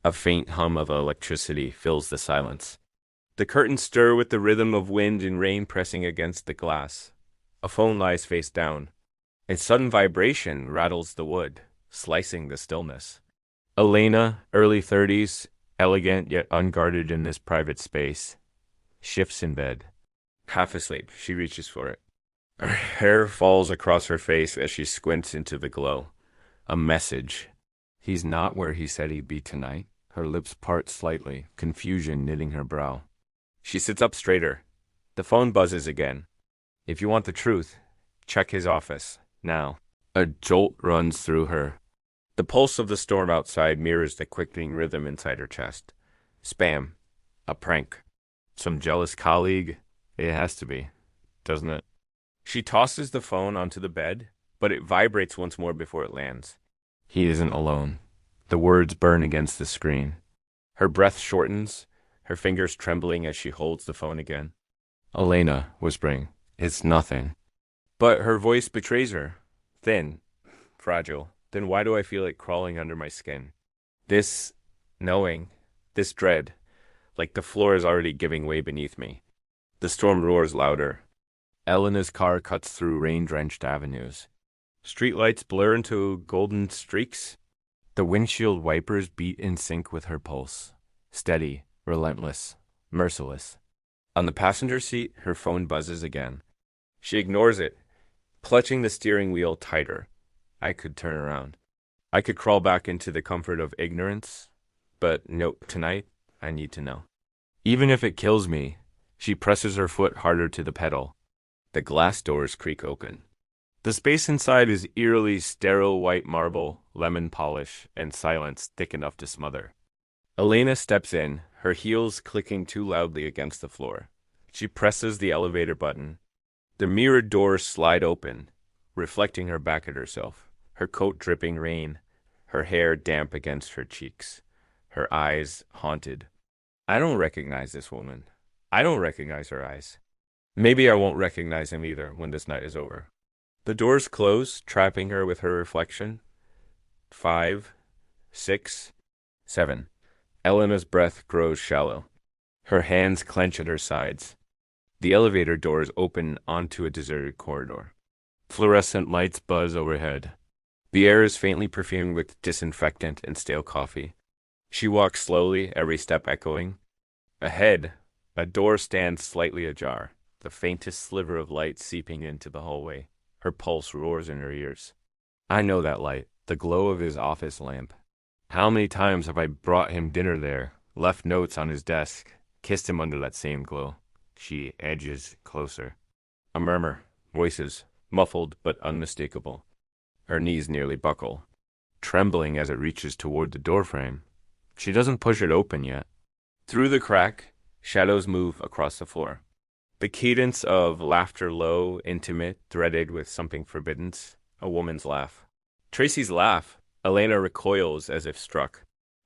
A faint hum of electricity fills the silence. The curtains stir with the rhythm of wind and rain pressing against the glass. A phone lies face down. A sudden vibration rattles the wood, slicing the stillness. Elena, early 30s, elegant yet unguarded in this private space, shifts in bed. Half asleep, she reaches for it. Her hair falls across her face as she squints into the glow. A message. He's not where he said he'd be tonight. Her lips part slightly, confusion knitting her brow. She sits up straighter. The phone buzzes again. If you want the truth, check his office, now. A jolt runs through her. The pulse of the storm outside mirrors the quickening rhythm inside her chest. Spam. A prank. Some jealous colleague? It has to be, doesn't it? She tosses the phone onto the bed, but it vibrates once more before it lands. He isn't alone. The words burn against the screen. Her breath shortens, her fingers trembling as she holds the phone again. Elena, whispering, "It's nothing." But her voice betrays her. Thin, fragile. Then why do I feel it crawling under my skin? This knowing, this dread, like the floor is already giving way beneath me. The storm roars louder. Elena's car cuts through rain-drenched avenues. Streetlights blur into golden streaks. The windshield wipers beat in sync with her pulse. Steady, relentless, merciless. On the passenger seat, her phone buzzes again. She ignores it, clutching the steering wheel tighter. I could turn around. I could crawl back into the comfort of ignorance. But no, tonight, I need to know. Even if it kills me, she presses her foot harder to the pedal. The glass doors creak open. The space inside is eerily sterile white marble, lemon polish, and silence thick enough to smother. Elena steps in, her heels clicking too loudly against the floor. She presses the elevator button. The mirrored doors slide open, reflecting her back at herself, her coat dripping rain, her hair damp against her cheeks, her eyes haunted. I don't recognize this woman. I don't recognize her eyes. Maybe I won't recognize him either when this night is over. The doors close, trapping her with her reflection. 5, 6, 7. Elena's breath grows shallow. Her hands clench at her sides. The elevator doors open onto a deserted corridor. Fluorescent lights buzz overhead. The air is faintly perfumed with disinfectant and stale coffee. She walks slowly, every step echoing. Ahead, a door stands slightly ajar, the faintest sliver of light seeping into the hallway. Her pulse roars in her ears. I know that light, the glow of his office lamp. How many times have I brought him dinner there, left notes on his desk, kissed him under that same glow? She edges closer. A murmur, voices, muffled but unmistakable. Her knees nearly buckle, trembling as it reaches toward the doorframe. She doesn't push it open yet. Through the crack, shadows move across the floor. The cadence of laughter low, intimate, threaded with something forbidden. A woman's laugh. Tracy's laugh. Elena recoils as if struck.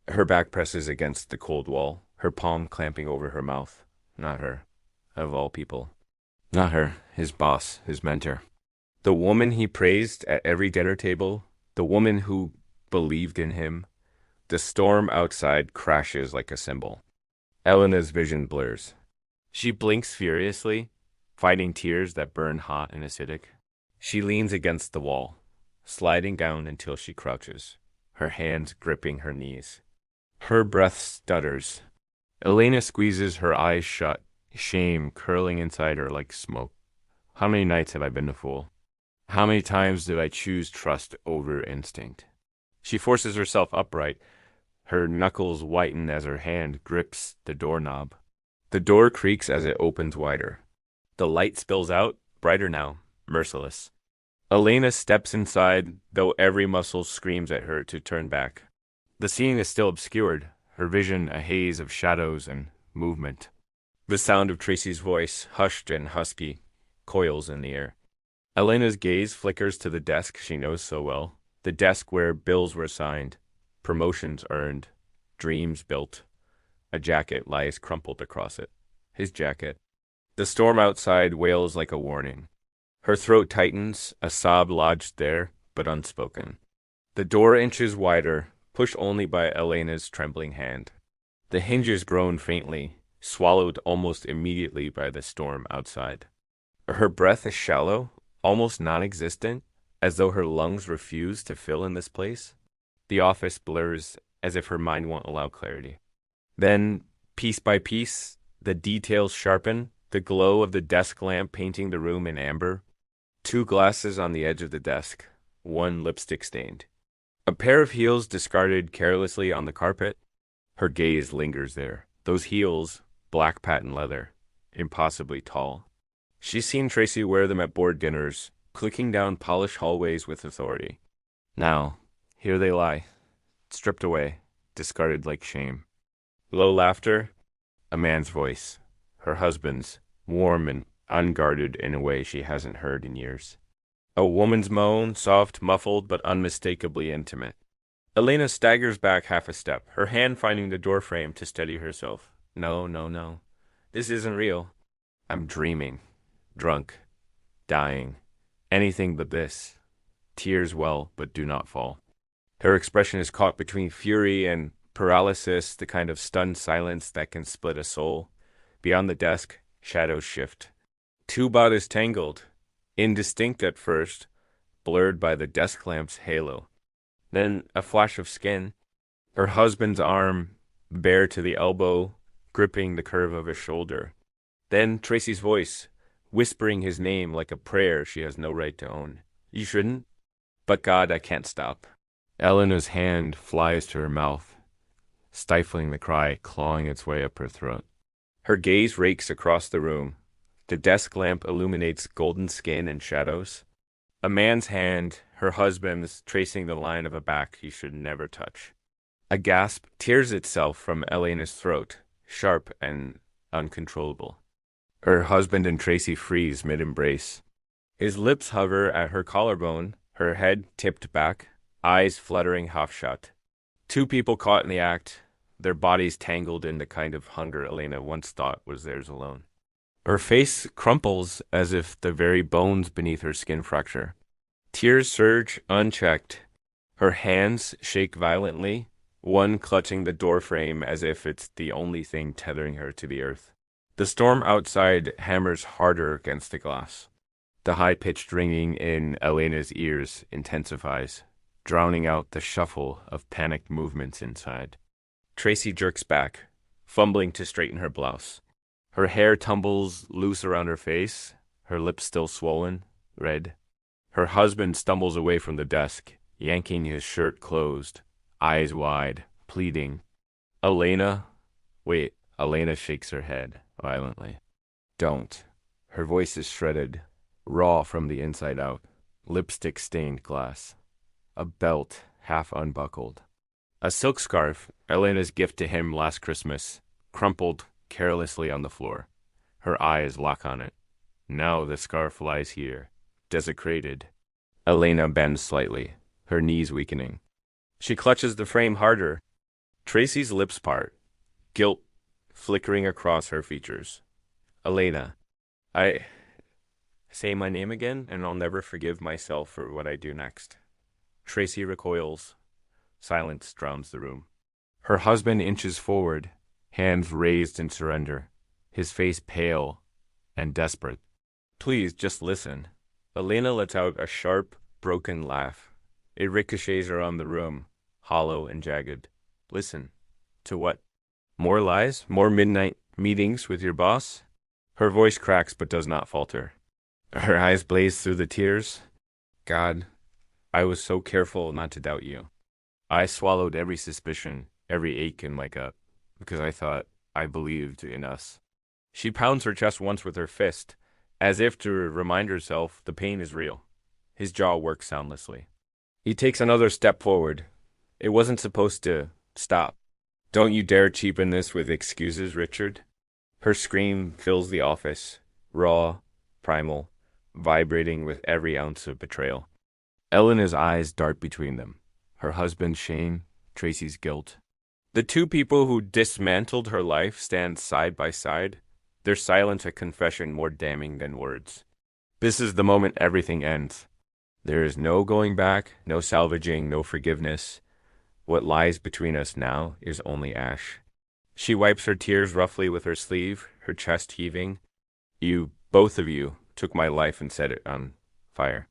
Her back presses against the cold wall, her palm clamping over her mouth. Not her. Of all people. Not her, his boss, his mentor. The woman he praised at every dinner table, the woman who believed in him. The storm outside crashes like a cymbal. Elena's vision blurs. She blinks furiously, fighting tears that burn hot and acidic. She leans against the wall, sliding down until she crouches, her hands gripping her knees. Her breath stutters. Elena squeezes her eyes shut, shame curling inside her like smoke. How many nights have I been a fool? How many times did I choose trust over instinct? She forces herself upright. Her knuckles whiten as her hand grips the doorknob. The door creaks as it opens wider. The light spills out, brighter now, merciless. Elena steps inside, though every muscle screams at her to turn back. The scene is still obscured, her vision a haze of shadows and movement. The sound of Tracy's voice, hushed and husky, coils in the air. Elena's gaze flickers to the desk she knows so well, the desk where bills were signed, promotions earned, dreams built. A jacket lies crumpled across it. His jacket. The storm outside wails like a warning. Her throat tightens, a sob lodged there, but unspoken. The door inches wider, pushed only by Elena's trembling hand. The hinges groaned faintly, swallowed almost immediately by the storm outside. Her breath is shallow, almost non-existent, as though her lungs refuse to fill in this place. The office blurs as if her mind won't allow clarity. Then, piece by piece, the details sharpen, the glow of the desk lamp painting the room in amber. 2 glasses on the edge of the desk, 1 lipstick stained. A pair of heels discarded carelessly on the carpet. Her gaze lingers there. Those heels, black patent leather, impossibly tall. She's seen Tracy wear them at board dinners, clicking down polished hallways with authority. Now, here they lie, stripped away, discarded like shame. Low laughter, a man's voice, her husband's, warm and unguarded in a way she hasn't heard in years. A woman's moan, soft, muffled, but unmistakably intimate. Elena staggers back half a step, her hand finding the doorframe to steady herself. No, no, no. This isn't real. I'm dreaming. Drunk. Dying. Anything but this. Tears well, but do not fall. Her expression is caught between fury and paralysis, the kind of stunned silence that can split a soul. Beyond the desk, shadows shift. 2 bodies tangled, indistinct at first, blurred by the desk lamp's halo. Then a flash of skin, her husband's arm, bare to the elbow, gripping the curve of his shoulder. Then Tracy's voice, whispering his name like a prayer she has no right to own. You shouldn't? But God, I can't stop. Elena's hand flies to her mouth, stifling the cry, clawing its way up her throat. Her gaze rakes across the room. The desk lamp illuminates golden skin and shadows. A man's hand, her husband's, tracing the line of a back he should never touch. A gasp tears itself from Elena's throat, sharp and uncontrollable. Her husband and Tracy freeze mid-embrace. His lips hover at her collarbone, her head tipped back, eyes fluttering half shut. 2 people caught in the act, their bodies tangled in the kind of hunger Elena once thought was theirs alone. Her face crumples as if the very bones beneath her skin fracture. Tears surge unchecked. Her hands shake violently, one clutching the doorframe as if it's the only thing tethering her to the earth. The storm outside hammers harder against the glass. The high-pitched ringing in Elena's ears intensifies, drowning out the shuffle of panicked movements inside. Tracy jerks back, fumbling to straighten her blouse. Her hair tumbles loose around her face, her lips still swollen, red. Her husband stumbles away from the desk, yanking his shirt closed, eyes wide, pleading. Elena shakes her head violently. Don't. Her voice is shredded, raw from the inside out, lipstick-stained glass. A belt half unbuckled. A silk scarf, Elena's gift to him last Christmas, crumpled carelessly on the floor. Her eyes lock on it. Now the scarf lies here, desecrated. Elena bends slightly, her knees weakening. She clutches the frame harder. Tracy's lips part, guilt flickering across her features. Elena, say my name again, and I'll never forgive myself for what I do next. Tracy recoils. Silence drowns the room. Her husband inches forward, hands raised in surrender, his face pale and desperate. Please, just listen. Elena lets out a sharp, broken laugh. It ricochets around the room, hollow and jagged. Listen. To what? More lies? More midnight meetings with your boss? Her voice cracks but does not falter. Her eyes blaze through the tears. God, I was so careful not to doubt you. I swallowed every suspicion, every ache in my gut, because I thought I believed in us. She pounds her chest once with her fist, as if to remind herself the pain is real. His jaw works soundlessly. He takes another step forward. It wasn't supposed to stop. Don't you dare cheapen this with excuses, Richard. Her scream fills the office, raw, primal, vibrating with every ounce of betrayal. Elena's eyes dart between them. Her husband's shame, Tracy's guilt. The 2 people who dismantled her life stand side by side, their silence a confession more damning than words. This is the moment everything ends. There is no going back, no salvaging, no forgiveness. What lies between us now is only ash. She wipes her tears roughly with her sleeve, her chest heaving. You, both of you, took my life and set it on fire.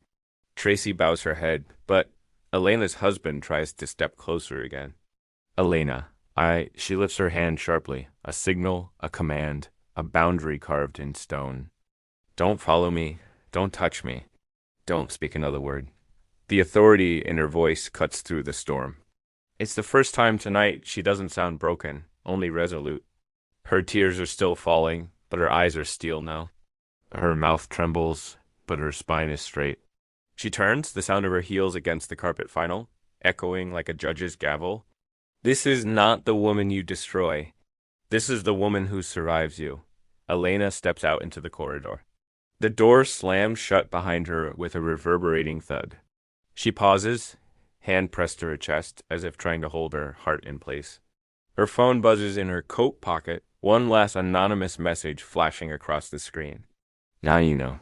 Tracy bows her head, but Elena's husband tries to step closer again. Elena, she lifts her hand sharply, a signal, a command, a boundary carved in stone. Don't follow me, don't touch me, don't speak another word. The authority in her voice cuts through the storm. It's the first time tonight she doesn't sound broken, only resolute. Her tears are still falling, but her eyes are steel now. Her mouth trembles, but her spine is straight. She turns, the sound of her heels against the carpet final, echoing like a judge's gavel. This is not the woman you destroy. This is the woman who survives you. Elena steps out into the corridor. The door slams shut behind her with a reverberating thud. She pauses, hand pressed to her chest, as if trying to hold her heart in place. Her phone buzzes in her coat pocket, one last anonymous message flashing across the screen. Now you know.